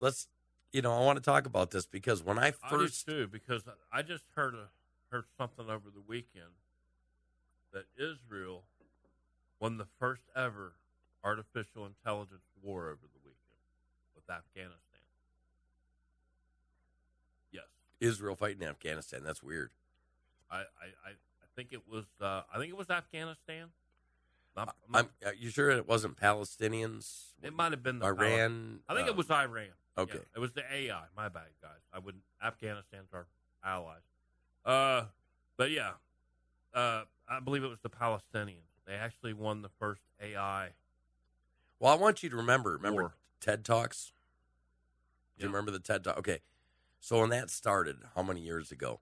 let's, I want to talk about this because when I I do first, too, because I just heard something over the weekend that Israel won the first ever artificial intelligence war over the weekend with Afghanistan. Yes, Israel fighting Afghanistan, that's weird. I think it was Afghanistan. You sure it wasn't Palestinians? It might have been Iran. I think it was Iran. Okay. Yeah, it was the AI. My bad, guys. Afghanistan's our allies. But yeah, I believe it was the Palestinians. They actually won the first AI. Well, I want you to remember war. TED Talks? Do you remember the TED Talk? Okay. So when that started, how many years ago?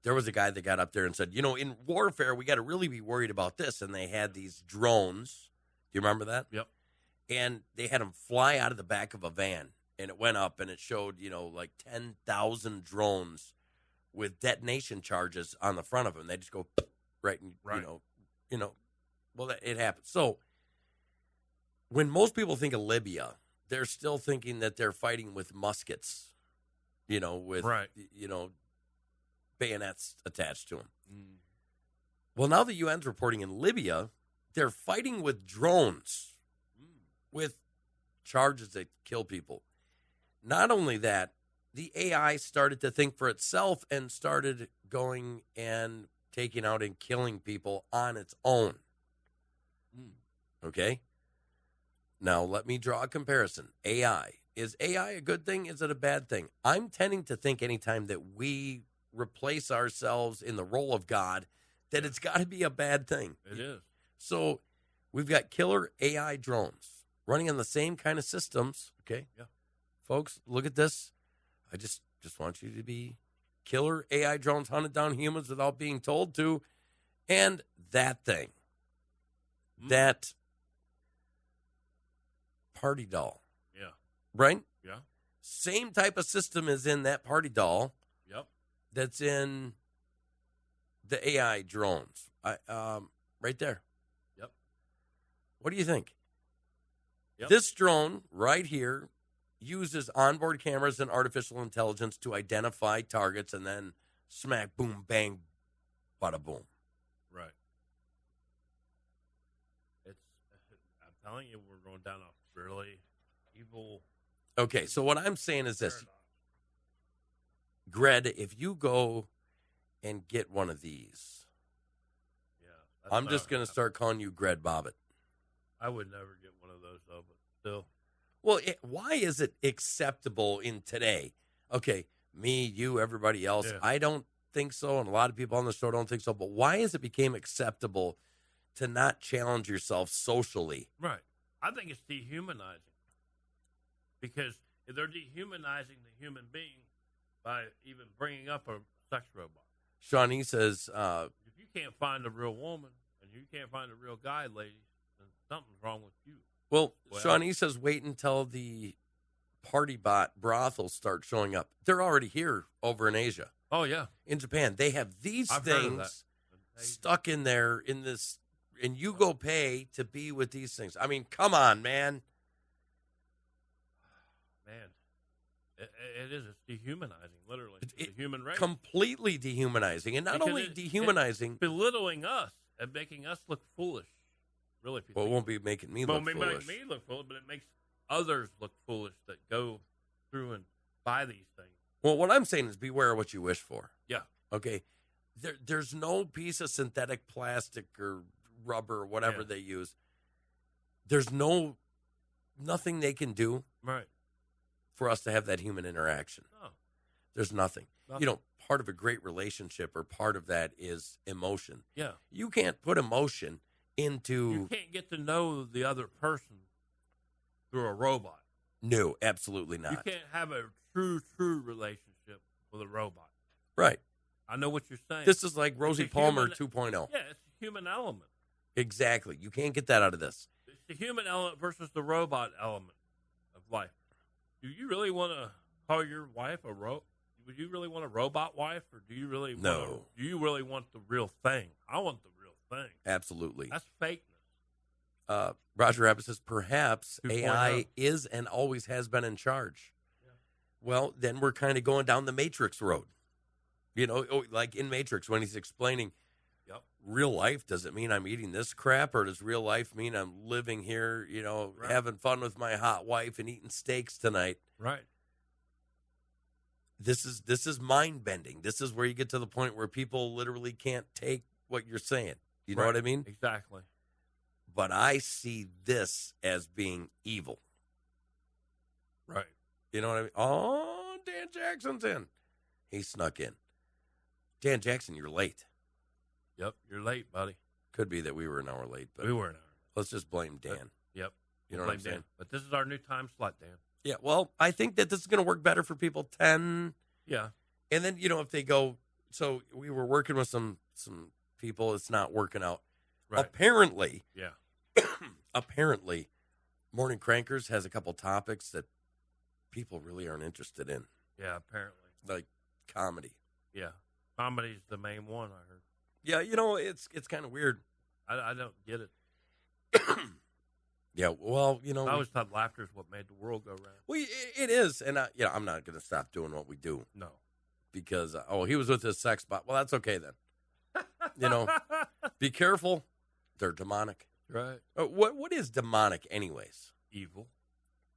There was a guy that got up there and said, in warfare, we got to really be worried about this. And they had these drones. Do you remember that? Yep. And they had them fly out of the back of a van. And it went up and it showed, like 10,000 drones with detonation charges on the front of them. They just go right. Well, it happens. So when most people think of Libya, they're still thinking that they're fighting with muskets, with, bayonets attached to them. Mm. Well, now the UN's reporting in Libya, they're fighting with drones with charges that kill people. Not only that, the AI started to think for itself and started going and taking out and killing people on its own. Okay? Now, let me draw a comparison. AI. Is AI a good thing? Is it a bad thing? I'm tending to think anytime that we replace ourselves in the role of God, that it's got to be a bad thing. It is. So we've got killer AI drones running on the same kind of systems. Okay? Yeah. Folks, look at this. I just want you to be killer AI drones hunted down humans without being told to. And that thing, that party doll. Yeah. Right? Yeah. Same type of system is in that party doll. Yep. That's in the AI drones. Right there. Yep. What do you think? Yep. This drone right here uses onboard cameras and artificial intelligence to identify targets and then smack, boom, bang, bada boom. Right. I'm telling you, we're going down a really evil. Okay, so what I'm saying is this. Gred, if you go and get one of these, I'm just going to start calling you Gred Bobbitt. I would never get one of those, though, but still. Well, why is it acceptable in today? Okay, me, you, everybody else. Yeah. I don't think so, and a lot of people on the show don't think so. But why has it became acceptable to not challenge yourself socially? Right. I think it's dehumanizing. Because they're dehumanizing the human being by even bringing up a sex robot. Shawnee says, if you can't find a real woman and you can't find a real guy, ladies, then something's wrong with you. Well, Shawnee says, wait until the party bot brothels start showing up. They're already here over in Asia. Oh, yeah. In Japan. They have these I've heard of things that. stuck in there in this, and you go pay to be with these things. I mean, come on, man. Man, it is. It's dehumanizing, literally. The human race. Completely dehumanizing. And not Because only it's dehumanizing. belittling us and making us look foolish. Really. Well, it won't be making me look foolish. It won't make me look foolish, but it makes others look foolish that go through and buy these things. Well, what I'm saying is beware of what you wish for. Yeah. Okay. There's no piece of synthetic plastic or rubber or whatever they use. There's nothing they can do for us to have that human interaction. No. There's nothing. Part of a great relationship or part of that is emotion. Yeah. You can't put emotion into... You can't get to know the other person through a robot. No, absolutely not. You can't have a true relationship with a robot. Right. I know what you're saying. This is like Rosie Palmer 2.0. Yeah, it's a human element. Exactly. You can't get that out of this. It's the human element versus the robot element of life. Do you really want to call your wife a robot? Would you really want a robot wife, or do you really No. Do you really want the real thing? I want the real thing. Absolutely. That's fakeness. Roger Rabbit says, perhaps 2.0. AI is and always has been in charge. Yeah. Well, then we're kind of going down the Matrix road. Like in Matrix when he's explaining, Yep. real life, does it mean I'm eating this crap, or does real life mean I'm living here, Right. having fun with my hot wife and eating steaks tonight? Right. This is mind bending. This is where you get to the point where people literally can't take what you're saying. You know Right. what I mean? Exactly. But I see this as being evil. Right. You know what I mean? Oh, Dan Jackson's in. He snuck in. Dan Jackson, you're late. Yep. You're late, buddy. Could be that we were an hour late, but We were an hour. let's just blame Dan. Yep. You know what I'm Blame Dan. saying? But this is our new time slot, Dan. Yeah, well, I think that this is going to work better for people 10. Yeah. And then, if they go, so we were working with some people, it's not working out. Right. Apparently, Yeah. Morning Crankers has a couple topics that people really aren't interested in, Yeah. Apparently. like comedy. Yeah. Comedy's the main one, I heard. Yeah, it's kind of weird. I don't get it. Yeah, well, I always thought laughter is what made the world go round. well, it is, and I'm not going to stop doing what we do No. because he was with his sex bot. Well, that's okay then. Be careful; they're demonic. Right. What is demonic, anyways? Evil.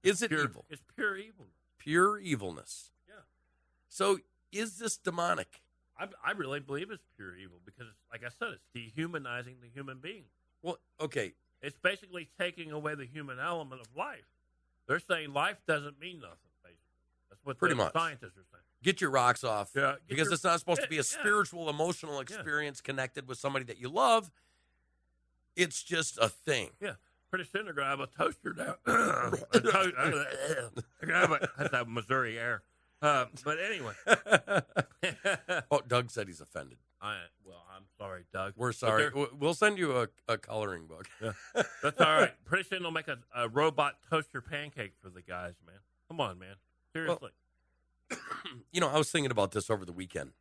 Is it Pure, evil? It's pure evil. Pure evilness. Yeah. So, is this demonic? I really believe it's pure evil because, like I said, it's dehumanizing the human being. Well, okay. It's basically taking away the human element of life. They're saying life doesn't mean nothing, basically. That's what Pretty the much. scientists are saying. Get your rocks off. Yeah, because it's not supposed to be a yeah. spiritual, emotional experience connected with somebody that you love. It's just a thing. Yeah. Pretty soon they're going to have a toaster down. That's that Missouri air. But anyway. Oh, Doug said he's offended. I'm sorry, Doug. We're But sorry. they're- We'll send you a coloring book. Yeah. That's all right. Pretty soon they'll make a robot toaster pancake for the guys, man. Come on, man. Seriously. I was thinking about this over the weekend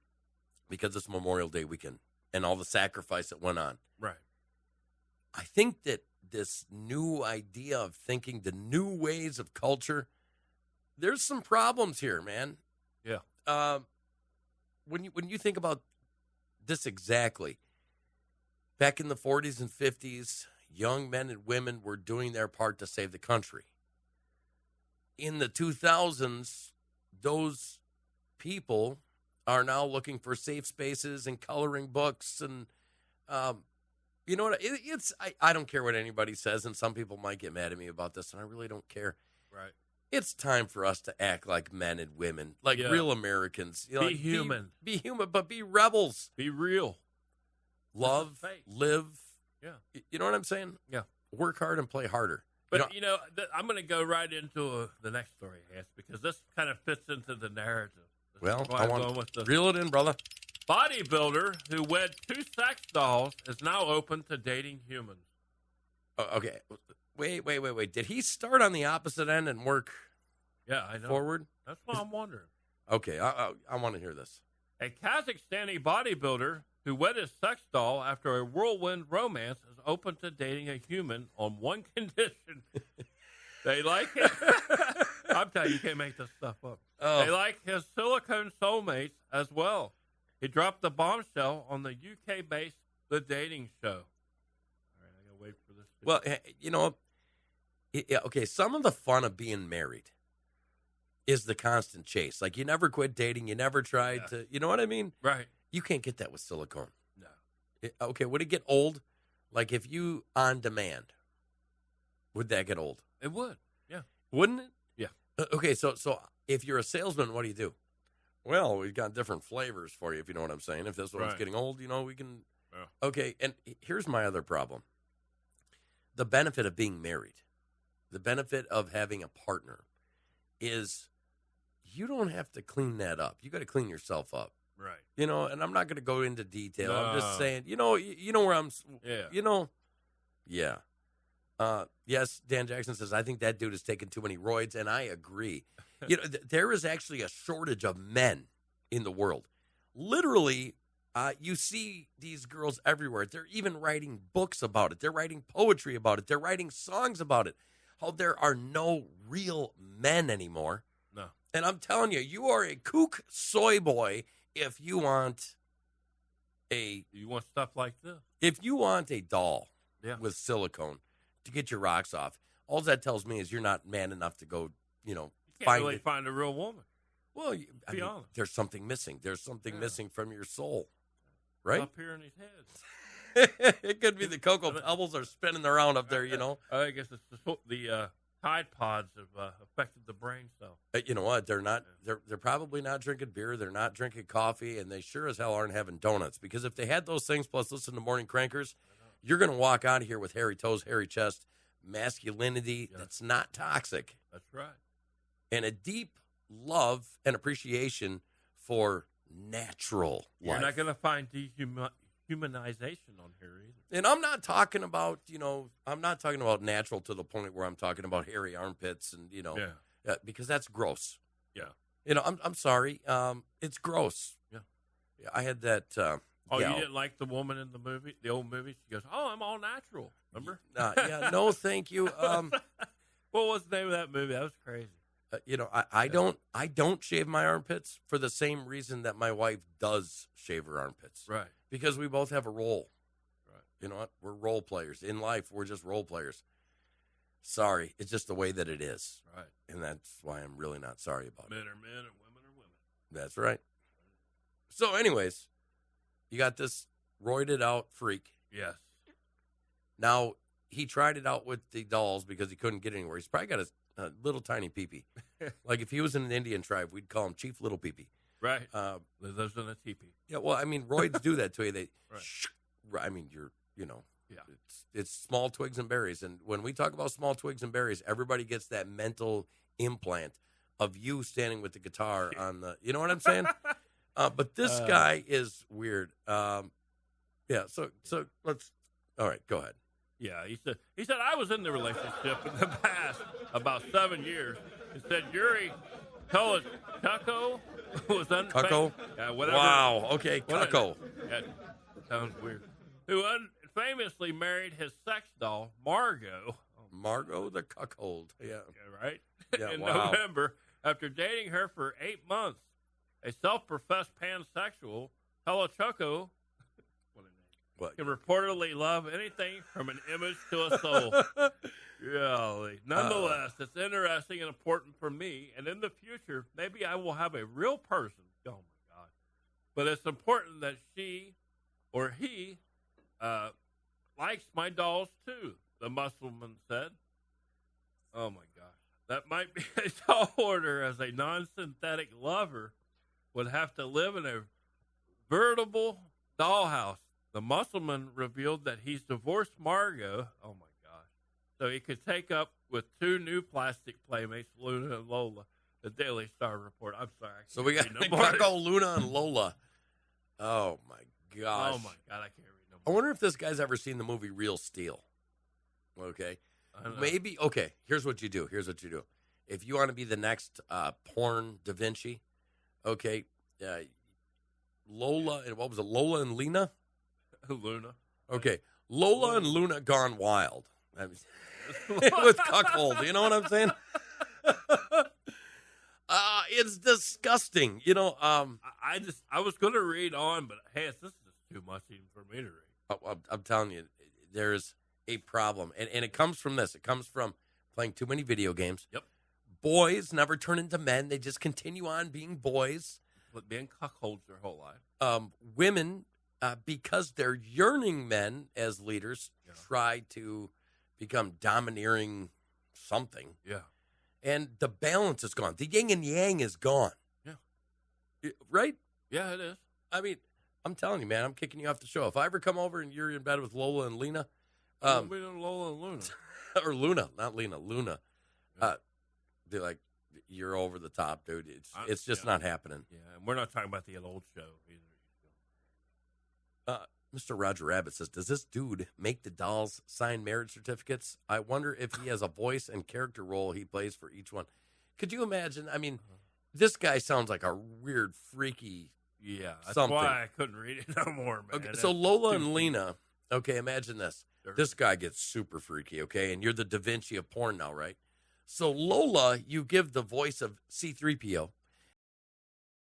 because it's Memorial Day weekend and all the sacrifice that went on. Right. I think that this new idea of thinking, the new ways of culture, there's some problems here, man. Yeah. When you think about this exactly, back in the 40s and 50s, young men and women were doing their part to save the country. In the 2000s, those people are now looking for safe spaces and coloring books and you know what? I don't care what anybody says, and some people might get mad at me about this, and I really don't care. Right. It's time for us to act like men and women, like Yeah. real Americans. Be human. Be human, but be rebels. Be real. Love, fake. live. Yeah. You know what I'm saying? Yeah. Work hard and play harder. But, I'm going to go right into the next story, Hans, because this kind of fits into the narrative. Well, That's why I I'm want going with the reel it in, brother. bodybuilder who wed 2 sex dolls is now open to dating humans. Okay. Wait. Did he start on the opposite end and work Yeah, I know. forward? That's what I'm wondering. Okay, I want to hear this. A Kazakhstani bodybuilder who wed his sex doll after a whirlwind romance is open to dating a human on one condition. They like it. I'm telling you can't make this stuff up. Oh. They like his silicone soulmates as well. He dropped the bombshell on the UK-based The Dating Show. All right, I got to wait for this. Well, okay, some of the fun of being married is the constant chase. Like, you never quit dating. You never tried to, you know what I mean? Right. You can't get that with silicone. No. Okay, would it get old? Like, if you on demand, would that get old? It would. Yeah. Wouldn't it? Yeah. Okay, so if you're a salesman, what do? Well, we've got different flavors for you, if you know what I'm saying. If this one's Right. getting old, we can. Yeah. Okay, and here's my other problem. The benefit of being married, the benefit of having a partner is you don't have to clean that up. You got to clean yourself up. Right. And I'm not going to go into detail. I'm just No. saying, you know where I'm, Yeah. Yeah. Yes, Dan Jackson says, I think that dude has taken too many roids, and I agree. There is actually a shortage of men in the world. Literally, you see these girls everywhere. They're even writing books about it. They're writing poetry about it. They're writing songs about it. How there are no real men anymore. No. And I'm telling you, you are a kook soy boy if you want You want stuff like this? if you want a doll Yeah. with silicone to get your rocks off. All that tells me is you're not man enough to go, You can't find a real woman. Well, Be honest. there's something missing. There's something missing from your soul, right? Up here in his head. It could be the Cocoa Pebbles are spinning around up there, I guess it's the Tide Pods have affected the brain cell. You know what? They're not. They're probably not drinking beer. They're not drinking coffee, and they sure as hell aren't having donuts. Because if they had those things, plus listen to Morning Crankers, you're going to walk out of here with hairy toes, hairy chest, masculinity that's not toxic. That's right. And a deep love and appreciation for natural life. You're not going to find dehumanization on here either. And I'm not talking about, natural to the point where I'm talking about hairy armpits and, because that's gross. Yeah. I'm sorry. It's gross. Yeah. I had that. You gal. didn't like the woman in the old movie? She goes, "Oh, I'm all natural." Remember? No, thank you. What was the name of that movie? That was crazy. I don't shave my armpits for the same reason that my wife does shave her armpits. Right. Because we both have a role. Right. You know what? We're role players. In life, we're just role players. Sorry. It's just the way that it is. Right. And that's why I'm really not sorry about Men it. are men and women are women. That's right. So anyways, you got this roided out freak. Yes. Now, he tried it out with the dolls because he couldn't get anywhere. He's probably got a little tiny peepee. Like if he was in an Indian tribe, we'd call him Chief Little Peepee. Right. Lives in a teepee. Yeah, well, roids do that to you. They, Right. it's small twigs and berries. And when we talk about small twigs and berries, everybody gets that mental implant of you standing with the guitar on the, you know what I'm saying? But this guy is weird. So let's, all right, go ahead. Yeah, he said I was in the relationship in the past about 7 years. He said Yuri Cucko was unfaithful. Cucko? Yeah, whatever. Wow. Okay, Cucko. Yeah, sounds weird. Who famously married his sex doll, Margot. Margot the cuckold. Yeah. Right? Yeah, in wow. November, after dating her for 8 months, a self-professed pansexual, Holochucko, What? can reportedly love anything from an image to a soul. Golly. Nonetheless, it's interesting and important for me, and in the future, maybe I will have a real person. Oh, my God. But it's important that she or he likes my dolls, too, the muscleman said. Oh, my gosh. That might be a tall order, as a non-synthetic lover would have to live in a veritable dollhouse. The muscleman revealed that he's divorced Margot. Oh, my gosh. So he could take up with 2 new plastic playmates, Luna and Lola. The Daily Star report. I'm sorry. So we got Cucko, Luna, and Lola. Oh, my gosh. Oh, my God. I can't read no I more. wonder if this guy's ever seen the movie Real Steel. Okay. I don't know. Maybe. Okay. Here's what you do. If you want to be the next porn Da Vinci, okay, Lola, and what was it? Lola and Lena? Luna. Okay. Lola and Luna gone wild. I mean, with cuckold. You know what I'm saying? It's disgusting. I was going to read on, but hey, this is too much even for me to read. I'm telling you, there's a problem. And it comes from this. It comes from playing too many video games. Yep. Boys never turn into men. They just continue on being boys. But being cuckolds their whole life. Women, because they're yearning men as leaders, try to become domineering something. Yeah. And the balance is gone. The yin and yang is gone. Yeah. Right? Yeah, it is. I mean, I'm telling you, man, I'm kicking you off the show. If I ever come over and you're in bed with Lola and Lena, We don't Lola and Luna. or Luna, not Lena, Luna, they're like, you're over the top, dude. It's just not happening. Yeah, and we're not talking about the old show either. Mr. Roger Rabbit says, does this dude make the dolls sign marriage certificates? I wonder if he has a voice and character role he plays for each one. Could you imagine? I mean, this guy sounds like a weird, freaky that's something. why I couldn't read it no more, man. Okay, so Lola and Lena, okay, imagine this. This guy gets super freaky, okay? And you're the Da Vinci of porn now, right? So Lola, you give the voice of C3PO.